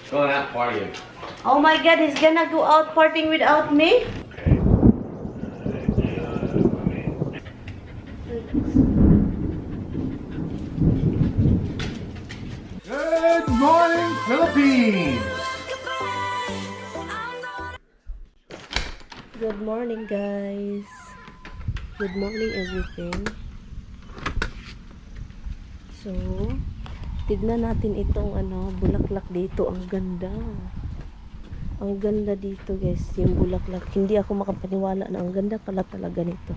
Going out partying. Oh my God, he's gonna go out partying without me? Okay. Good morning, Philippines! Good morning, guys. Good morning, everything. So, tignan natin itong bulaklak dito. Ang ganda. Ang ganda dito, guys. Yung bulaklak. Hindi ako makapaniwala na ang ganda pala talaga nito.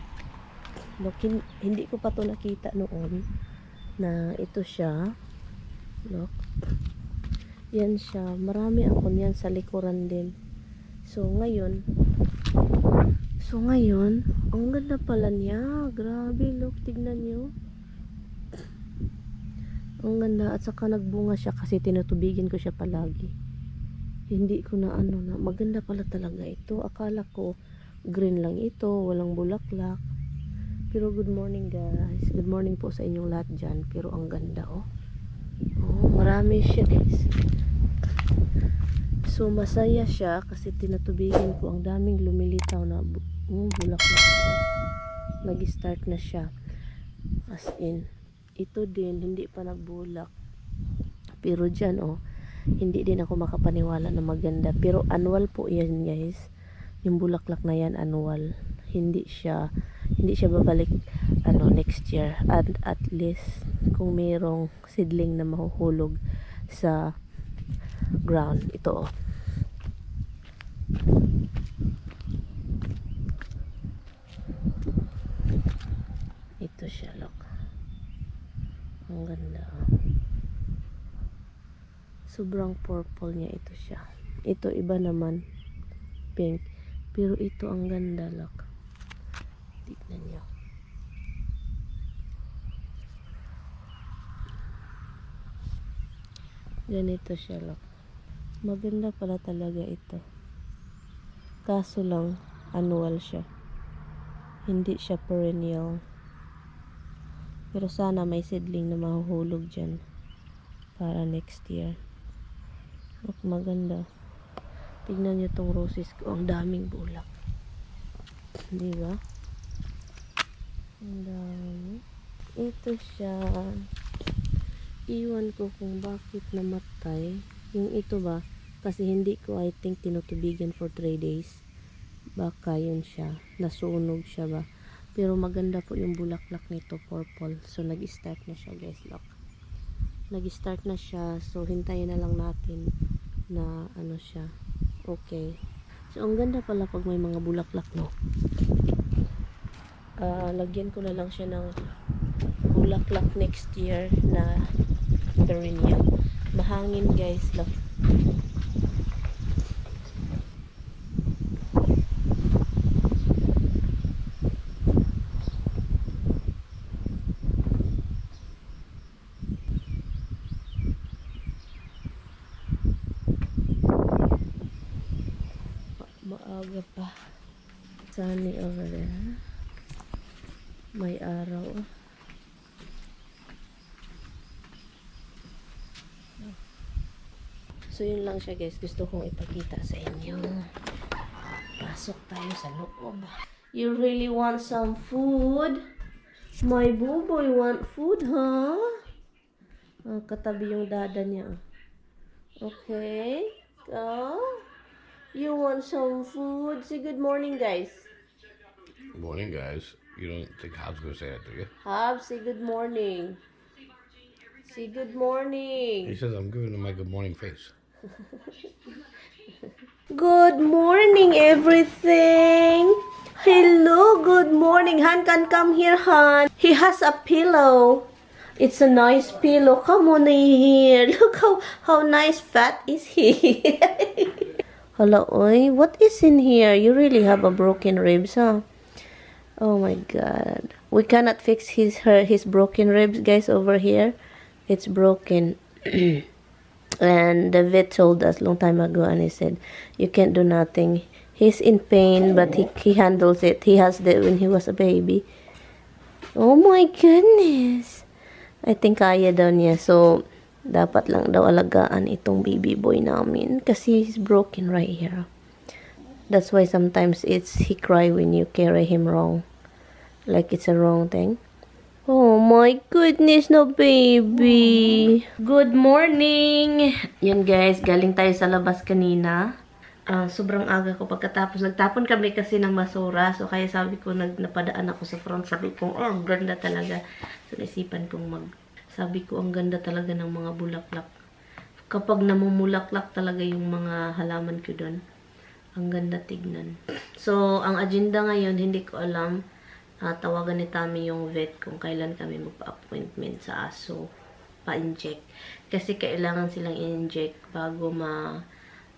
Look, hindi ko pa to nakita noon na ito siya. Look. Yan siya. Marami ako niyan sa likuran din. So, ngayon, ang ganda pala niya. Grabe, look. Tignan nyo. Ang ganda. At saka nagbunga siya kasi tinutubigan ko siya palagi. Hindi ko na na maganda pala talaga ito. Akala ko green lang ito. Walang bulaklak. Pero good morning, guys. Good morning po sa inyong lahat dyan. Pero ang ganda, oh. Oh, marami siya, guys. So, masaya siya kasi tinatubigan ko. Ang daming lumilitaw na bulaklak. Nag-start na siya. As in, ito din, hindi pa nagbulak. Pero dyan, oh, hindi din ako makapaniwala na maganda. Pero annual po yan, guys. Yung bulaklak na yan, annual. Hindi siya babalik next year. At least, kung mayroong seedling na mahuhulog sa ground, ito, oh. Ito siya, look. Ang ganda, oh. Sobrang purple niya ito siya. Ito iba naman pink, pero ito ang ganda, look. Tignan niyo. Ganito siya, look. Maganda pala talaga ito. Kaso lang, annual siya. Hindi siya perennial. Pero sana may seedling na mahuhulog dyan para next year. Look, maganda. Tignan niyo tong roses ko. Ang daming bulak. Diba? Ang dami. Ito siya. Iwan ko kung bakit namatay. Yung ito ba? Kasi hindi ko, I think, tinutubigan for 3 days. Baka yun siya. Nasunog siya ba? Pero maganda po yung bulaklak nito, purple. So, nag-start na siya, guys. Look. Nag-start na siya. So, hintayin na lang natin na siya. Okay. So, ang ganda pala pag may mga bulaklak, no? Lagyan ko na lang siya ng bulaklak next year na perennial. Mahangin, guys. Look. Maaga pa. Sunny over there. May araw. So, yun lang siya, guys. Gusto kong ipakita sa inyo. Pasok tayo sa loob. You really want some food? My buboy want food, huh? Katabi yung dada niya. Okay. Go. You want some food? Say good morning, guys. Good morning, guys. You don't think Hobbs gonna say that, do you? Hobbs, say good morning. Say good morning. He says I'm giving him my good morning face. Good morning, everything. Hello, good morning. Han can come here, Han. He has a pillow. It's a nice pillow. Come on here. Look how nice fat is he. Hello, oi. What is in here? You really have a broken ribs, huh? Oh my God. We cannot fix his broken ribs, guys, over here. It's broken. And the vet told us long time ago, and he said, you can't do nothing. He's in pain, but he handles it. He has that when he was a baby. Oh my goodness. I think kaya daw niya. So, Dapat lang daw alagaan itong baby boy namin kasi he's broken right here. That's why sometimes he cry when you carry him wrong. Like it's a wrong thing. Oh my goodness, no baby. Good morning. Yun guys, galing tayo sa labas kanina. Sobrang aga ko pagkatapos. Nagtapon kami kasi ng basura. So kaya sabi ko, napadaan ako sa front. Sabi ko, oh, ang ganda talaga. So naisipan kong sabi ko, ang ganda talaga ng mga bulaklak. Kapag namumulaklak talaga yung mga halaman ko doon. Ang ganda tignan. So, ang agenda ngayon, hindi ko alam. Tawagan ni Tami yung vet kung kailan kami magpa-appointment sa aso. Pa-inject. Kasi kailangan silang i-inject bago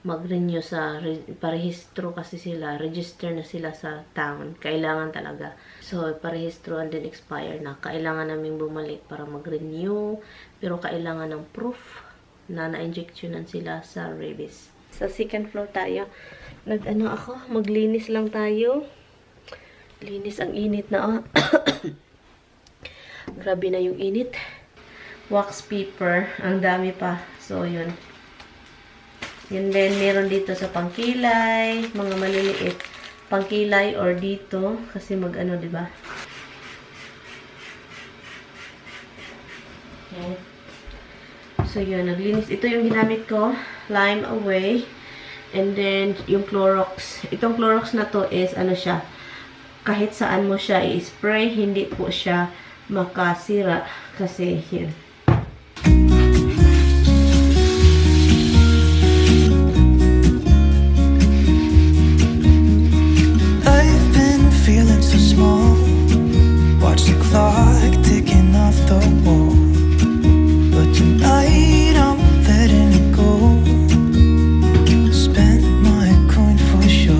mag-renew sa parehistro kasi sila. Register na sila sa town. Kailangan talaga. So, parehistro and then expire na. Kailangan namin bumalik para mag-renew. Pero kailangan ng proof na na-injectionan sila sa rabies. Sa second floor tayo. Maglinis lang tayo. Linis, ang init na. Grabe na yung init. Wax paper. Ang dami pa. So, yun. Yun din, meron dito sa pangkilay. Mga maliliit. Pangkilay or dito. Kasi diba? Okay. So, yun. Naglinis. Ito yung ginamit ko. Lime away. And then, yung Clorox. Itong Clorox na to is, siya. Kahit saan mo siya i-spray, hindi po siya makasira. Kasi, yun. I've been feeling so small. Watch the clock ticking off the wall. But tonight I'm letting it go. Spend my coin for sure.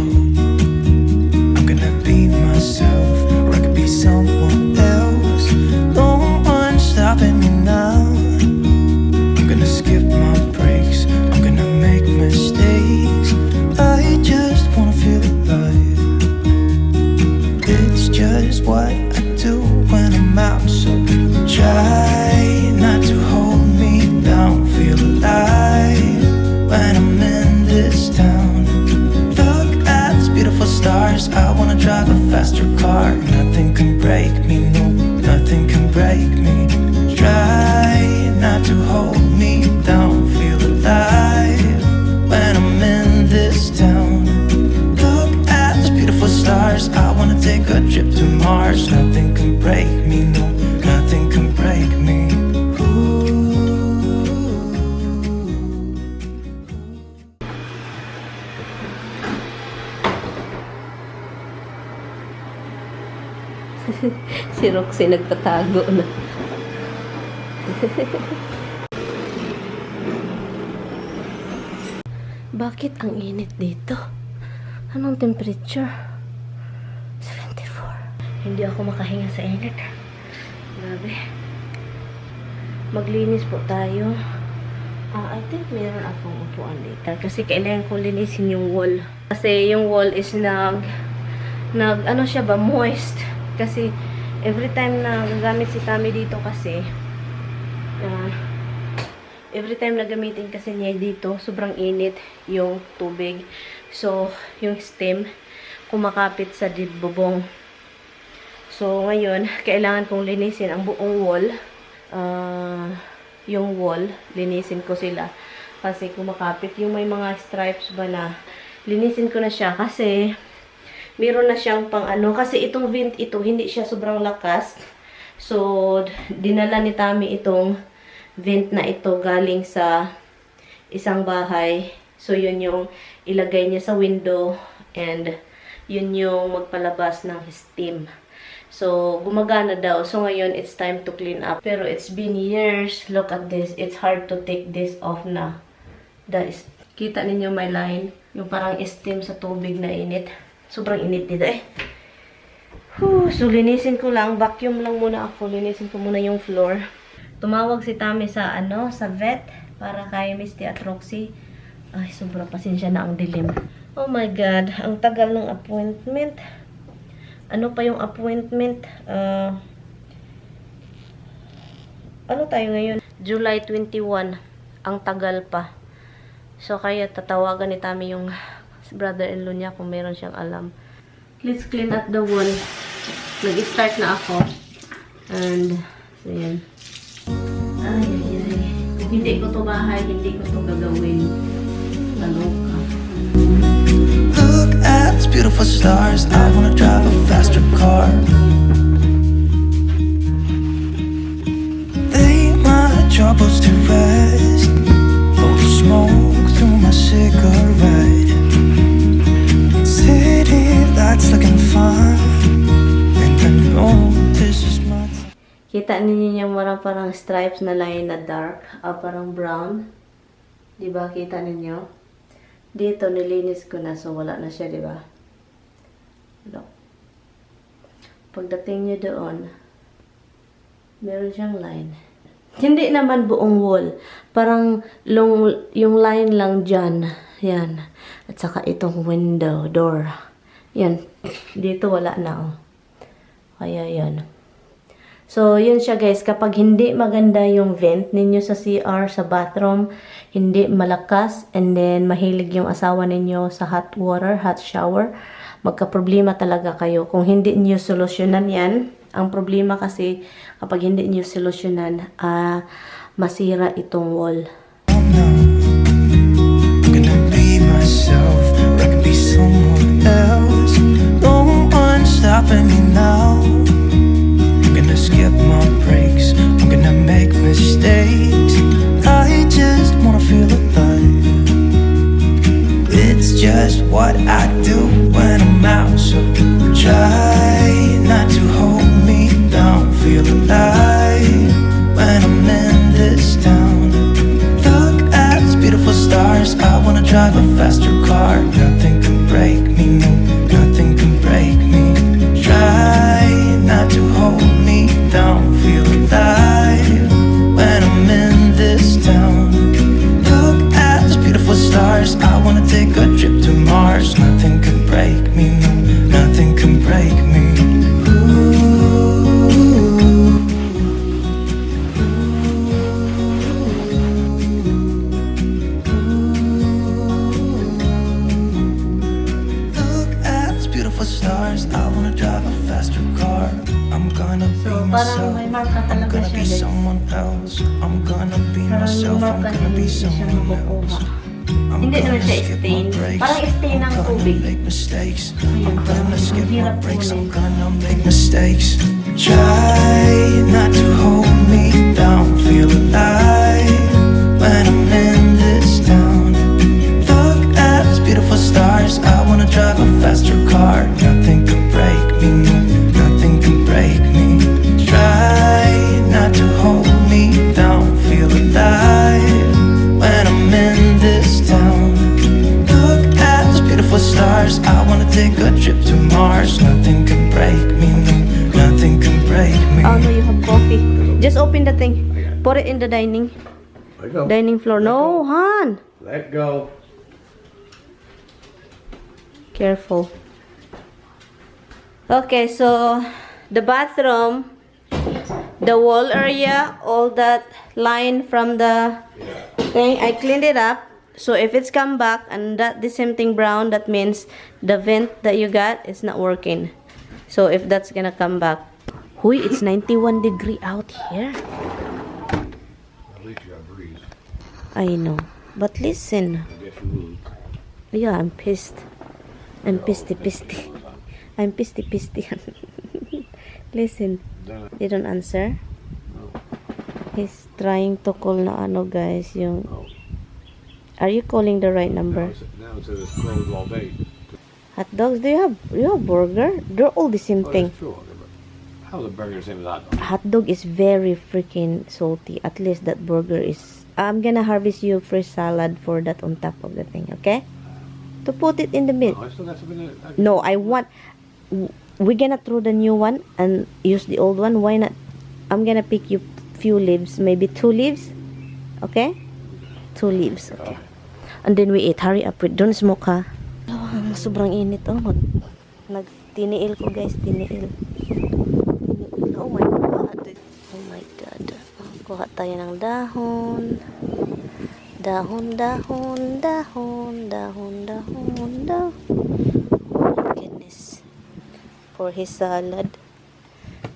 I'm gonna be myself, or I could be someone else. No one's stopping me now. I'm gonna skip my breaks. I'm gonna make mistakes. I just wanna feel alive. It's just what I do when I'm out. So try not to hold me down. Feel alive when I'm in this town. Look at these beautiful stars. I wanna drive a faster car. Nothing can break me, no, nothing can break me. Try not to hold me down. Feel alive when I'm in this town. Look at these beautiful stars. I wanna take a trip to Mars. Nothing can break me, no, nothing can break me. Si Roxy nagtatago na. Bakit ang init dito? Anong temperature? 74. Hindi ako makahinga sa init. Grabe. Maglinis po tayo. I think meron akong upuan dito. Kasi kailangan ko linisin yung wall. Kasi yung wall is siya ba, moist. Kasi every time na gagamit si Tami dito kasi every time na gamitin kasi niya dito, sobrang init yung tubig. So, yung steam kumakapit sa bubong. So, ngayon, kailangan kong linisin ang buong wall. Yung wall, linisin ko sila. Kasi kumakapit. Yung may mga stripes ba na, linisin ko na siya kasi meron na siyang kasi itong vent ito, hindi siya sobrang lakas. So, dinala ni Tami itong vent na ito galing sa isang bahay. So, yun yung ilagay niya sa window and yun yung magpalabas ng steam. So, gumagana daw. So, ngayon, it's time to clean up. Pero, it's been years. Look at this. It's hard to take this off na. Kita ninyo may line. Yung parang steam sa tubig na init. Sobrang init dito eh. So, linisin ko lang. Vacuum lang muna ako. Linisin ko muna yung floor. Tumawag si Tami sa sa vet para kay Misty at Roxy. Ay, sobrang pasensya na ang dilim. Oh my God. Ang tagal ng appointment. Ano pa yung appointment? Ano tayo ngayon? July 21. Ang tagal pa. So, kaya tatawagan ni Tami yung brother-in-law niya kung meron siyang alam. Let's clean up the wall. Nag-start na ako. And, so yan. Ay. Kung hindi ko to bahay, hindi ko to gagawin. Kaloka. Look at these beautiful stars. I wanna drive a faster car. Lay my troubles to rest. Blow the smoke through my cigarette. City lights looking fun, and I know this is my time. Kita ninyo yung parang stripes na line na dark, parang brown. Diba? Kita ninyo? Dito, nilinis ko na, so wala na siya, diba? Look. Pagdating nyo doon, meron siyang line. Hindi naman buong wall. Parang yung line lang dyan. Yan. At saka itong window, door. Yan. Dito wala na, oh. Kaya yan. So, yun siya guys. Kapag hindi maganda yung vent ninyo sa CR, sa bathroom, hindi malakas, and then mahilig yung asawa ninyo sa hot water, hot shower, magka-problema talaga kayo. Kung hindi niyo solusyonan yan, ang problema kasi, kapag hindi niyo solusyonan, masira itong wall. I'm gonna be myself, or I could be someone else. No one's stopping me now. Skip my breaks, I'm gonna make mistakes. I just wanna feel alive. It's just what I do when I'm out, so try not to hold me down. Feel alive when I'm in this town. Look at these beautiful stars. I wanna drive a faster car. Nothing can break me, no, nothing can break me. Try not to hold me down, feel alive when I'm in this town. Look at those beautiful stars. I wanna take a trip to Mars. Nothing can break me, no, nothing can break me. Look at those beautiful stars. I wanna drive a faster car. I'm gonna be myself. Parang may marka I'm talaga gonna siya, be guys. someone else. I'm gonna be Parang myself. I'm marka gonna be hindi siya someone makukuha. else. I'm Hindi naman gonna siya skip my stain. breaks. Parang stain ng I'm gonna tubig. make mistakes. Ayun, I'm gonna skip ang my hirap breaks. I'm kunin. gonna make mistakes. Try not to hold me down. Feel alive when I'm in this town. Look at these beautiful stars. I wanna drive a faster car. Nothing can break me, no, nothing can break me. Try not to hold me down. Feel alive when I'm in this town. Look at those beautiful stars. I wanna take a trip to Mars. Nothing can break me, no, nothing can break me. Oh no, you have coffee. Just open the thing. Put it in the dining Let go. dining floor. No, Han. Let go. Careful. Okay, so the bathroom, the wall area, all that line from the thing, I cleaned it up. So if it's come back and that the same thing brown, that means the vent that you got is not working. So if that's gonna come back, huy, it's 91 degree out here. At least you got a breeze. I know, but listen. I guess you will. Yeah, I'm pissed. I'm pissed. I'm pissed. Listen, they don't answer. He's trying to call na ano guys, yung... Are you calling the right number? Now it says it's closed all day. Hot dogs? Do you have burger? They're all the same Oh, thing. that's true. How is a burger the same as hot dog? Hot dog is very freaking salty. At least that burger is... I'm gonna harvest you fresh salad for that on top of the thing, okay? To put it in the mid. Oh, I still got something in it. No, I want... We're gonna throw the new one and use the old one. Why not? I'm gonna pick you few leaves. Maybe 2 leaves. Okay? 2 leaves. Okay. And then we eat. Hurry up. Don't smoke, ha? Sobrang init. Oh, tiniil ko, guys. Tiniil. Oh my God. Oh my God. Kuha tayo ng dahon. Dahon, dahon, dahon, dahon, dahon, dahon. Oh my goodness. For his salad.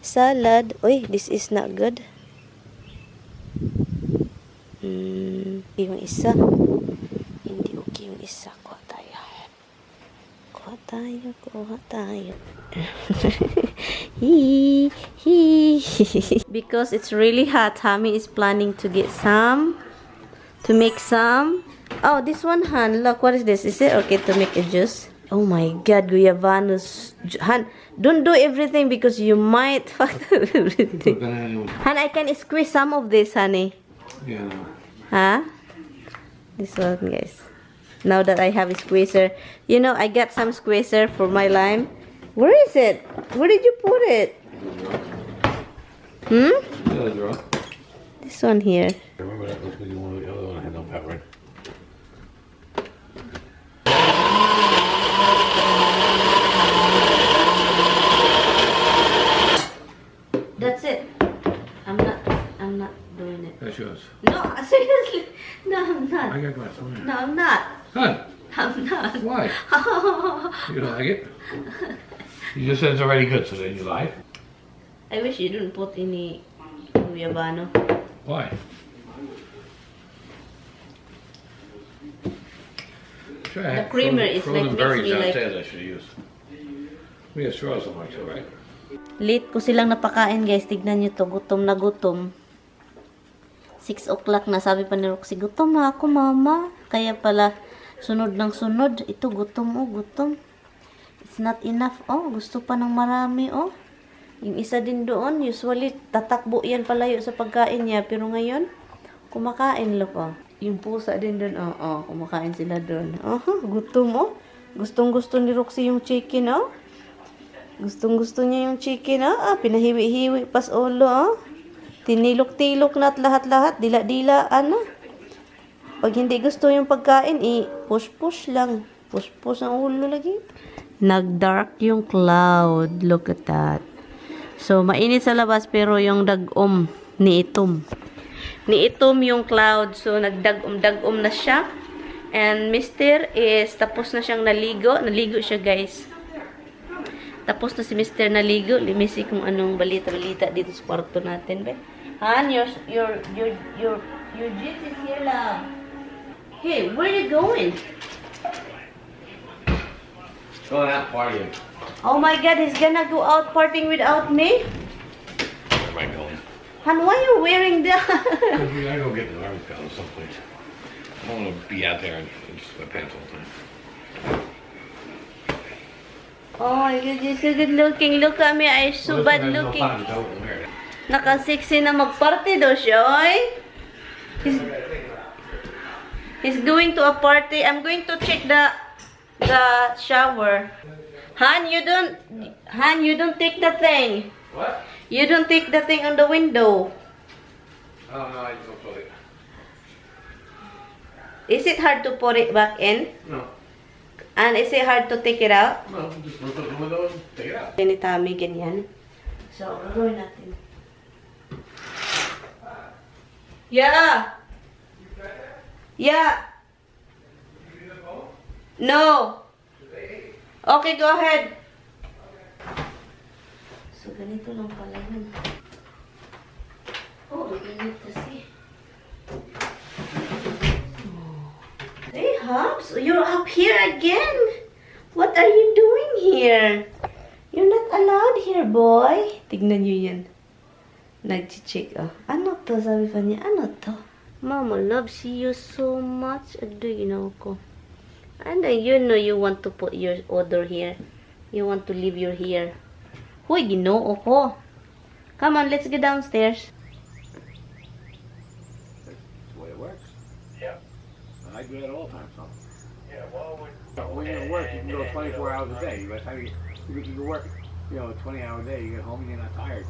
Salad. Uy, this is not good. Yung isa. Hindi okay yung isa. Kuha tayo. Kuha tayo, kuha tayo. Because it's really hot, Tommy is planning to get some. To make some. Oh, this one, Han. Look, what is this? Is it okay to make a juice? Oh my God, guyabanos. Han, don't do everything because you might fuck up everything. Han, I can squeeze some of this, honey. Yeah. Huh? This one, guys. Now that I have a squeezer. You know, I got some squeezer for my lime. Where is it? Where did you put it? This one here. Remember that was the one, the other one had no pepper in. That's it. I'm not doing it. That's yours. No, seriously. No, I'm not. I got glass. No, I'm not. Huh? I'm not. Why? You don't like it? You just said it's already good, so then you lie? I wish you didn't put any guyabano. Why? Sure, I The had creamer frozen- is frozen like berries makes me like- downstairs I should use. We have straws somewhere too, right? Late ko silang napakain, guys. Tignan nyo to. Gutom na gutom. 6 o'clock na. Sabi pa ni Roxy, gutom na ako, mama. Kaya pala, sunod ng sunod. Ito, gutom, oh, gutom. It's not enough, oh. Gusto pa ng marami, oh. Yung isa din doon, usually, tatakbo yan palayo sa pagkain niya. Pero ngayon, kumakain, look, oh. Yung pusa din doon, oh, kumakain sila doon. Oh, gutom, oh. Gustong-gusto ni Roxy yung chicken, oh. Gustong-gusto niya yung chicken, oh. Pinahiwi-hiwi pas ulo, oh. Tinilok-tilok na at lahat-lahat. Dila-dilaan, oh. Pag hindi gusto yung pagkain, push-push lang. Push-push ang ulo lagi. Nag-dark yung cloud. Look at that. So, mainit sa labas pero yung dagom ni itom. Ni itom yung cloud. So, nagdagom-dagom na siya. And Mr. is tapos na siyang naligo. Naligo siya, guys. Tapos na si Mr. naligo. Limisi kung anong balita-balita dito sa kwarto natin, be. Han, your jeans is here, love. Hey, where are you going? Going out partying. Oh my God, he's gonna go out partying without me? Where am I going? Han, why are you wearing that? Because we gotta go get the garbage pail someplace. I don't want to be out there in sweatpants all the time. Oh my God, you're so good looking. Look at me, I'm so bad looking. Naka-sexy na mag-party daw siya, oy. He's going to a party. I'm going to check the shower. Han, you don't take the thing. What? You don't take the thing on the window. Oh, no, I don't put it. Is it hard to put it back in? No. And is it hard to take it out? No, just look at the window and take it out. Ni Tommy, ganyan. So, gagawin natin. Yeah! Yeah! No! Okay, go ahead. So, ganito lang pala yun. Oh, ganit kasi. Hey, Hobbs, you're up here again. What are you doing here? You're not allowed here, boy. Tignan nyo yan. Nag-check, oh. Ano to? Sabi pa niya, ano to? Mama loves you so much. Ado, ko. And you know you want to put your odor here. You want to leave your hair. Hoy, ginoo ko. Come on, let's go downstairs. That's the way it works. Yeah. I do that all the time, so. Yeah, well, when you're at work, you can go 24 hours a day. By the time you can go work, a 20-hour day, you get home and you're not tired.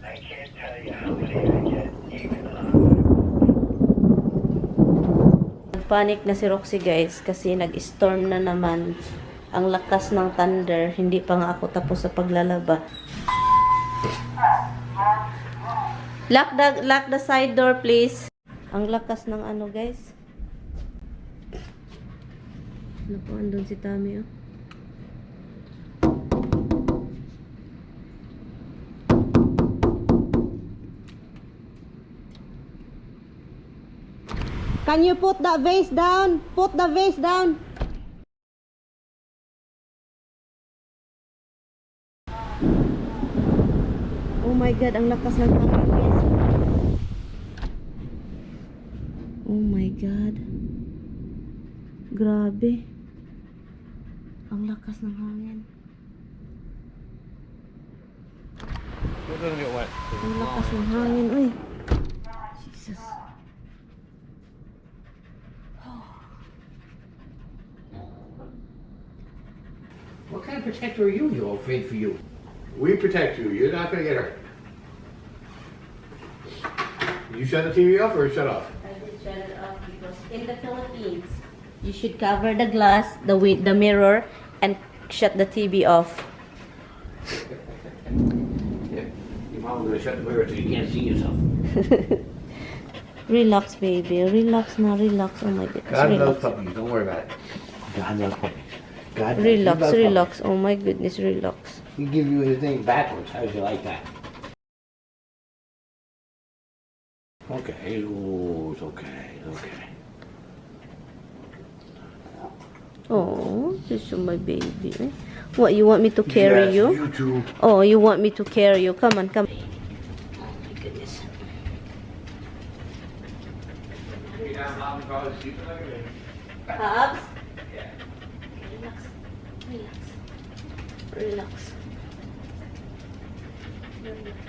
I can't tell you how many I get even on. Panic na si Roxy guys kasi nag-storm na naman. Ang lakas ng thunder. Hindi pa nga ako tapos sa paglalaba. Lock the side door please. Ang lakas ng ano guys. Naku, andun si Tami oh. Can you put that vase down? Put the vase down. Oh my God, ang lakas ng hangin guys. Oh my God. Grabe. Ang lakas ng hangin. Ang lakas ng hangin, uy. Jesus. What kind of protector are you? You're afraid for you. We protect you. You're not going to get hurt. You shut the TV off or shut off? I did shut it off because in the Philippines, you should cover the glass, the mirror, and shut the TV off. Yeah. Your mom going to shut the mirror so you can't see yourself. Relax, baby. Relax na, relax. Oh my goodness. God relax. loves puppies. Don't worry about it. God loves puppies. God loves, Relax, he loves relax. puppies. Oh my goodness, relax. He give you his name backwards. How would you like that? Okay. Ooh, it's okay. Okay. Oh, this is my baby. What, you want me to carry Yes, you? you too. Oh, you want me to carry you? Come on, come. Oh my goodness. Habs? Yeah. Relax. Relax. Relax. Relax.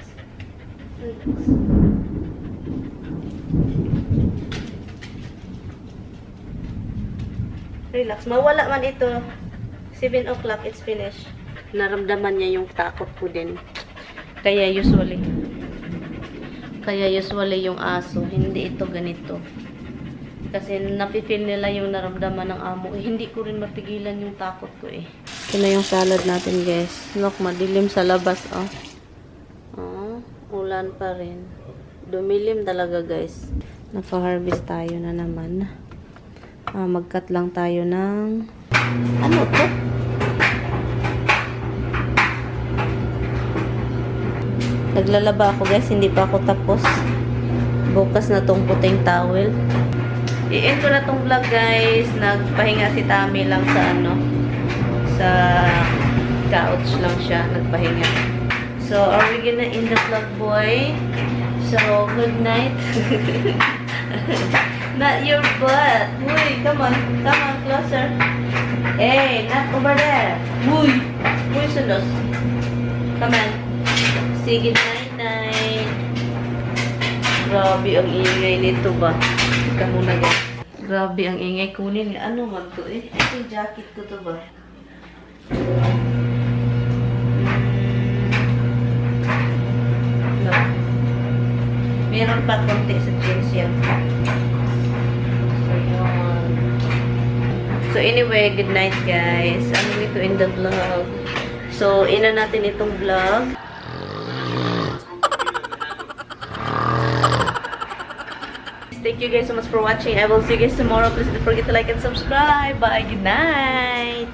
Relax. Relax. Mawala man ito. 7 o'clock, it's finished. Naramdaman niya yung takot ko din. Kaya usually yung aso, hindi ito ganito. Kasi napifeel nila yung naramdaman ng amo. Hindi ko rin mapigilan yung takot ko eh. Ito na yung salad natin guys. Look, madilim sa labas oh. Oh, ulan pa rin. Dumilim talaga guys. Napa-harvest tayo na naman. Mag-cut lang tayo ng ano to? Naglalaba ako guys, hindi pa ako tapos. Bukas na tong puting towel. I-end ko na tong vlog guys. Nagpahinga si Tami lang sa ano, sa couch lang siya, nagpahinga. So, are we gonna end the vlog, boy? So, good night. Not your butt. Uy, come on, closer. Hey, not over there. Uy, sundos. Come on. Say good night. Grabe ang ingay nito ba? Ika muna guys. Grabe ang ingay. Kunin. Ano man to eh? Ito yung jacket ko to ba? No. Meron pa konti sa jeans yan. So anyway, good night guys. I'm going to end the vlog. So, ina natin itong vlog. Thank you guys so much for watching. I will see you guys tomorrow. Please don't forget to like and subscribe. Bye. Good night.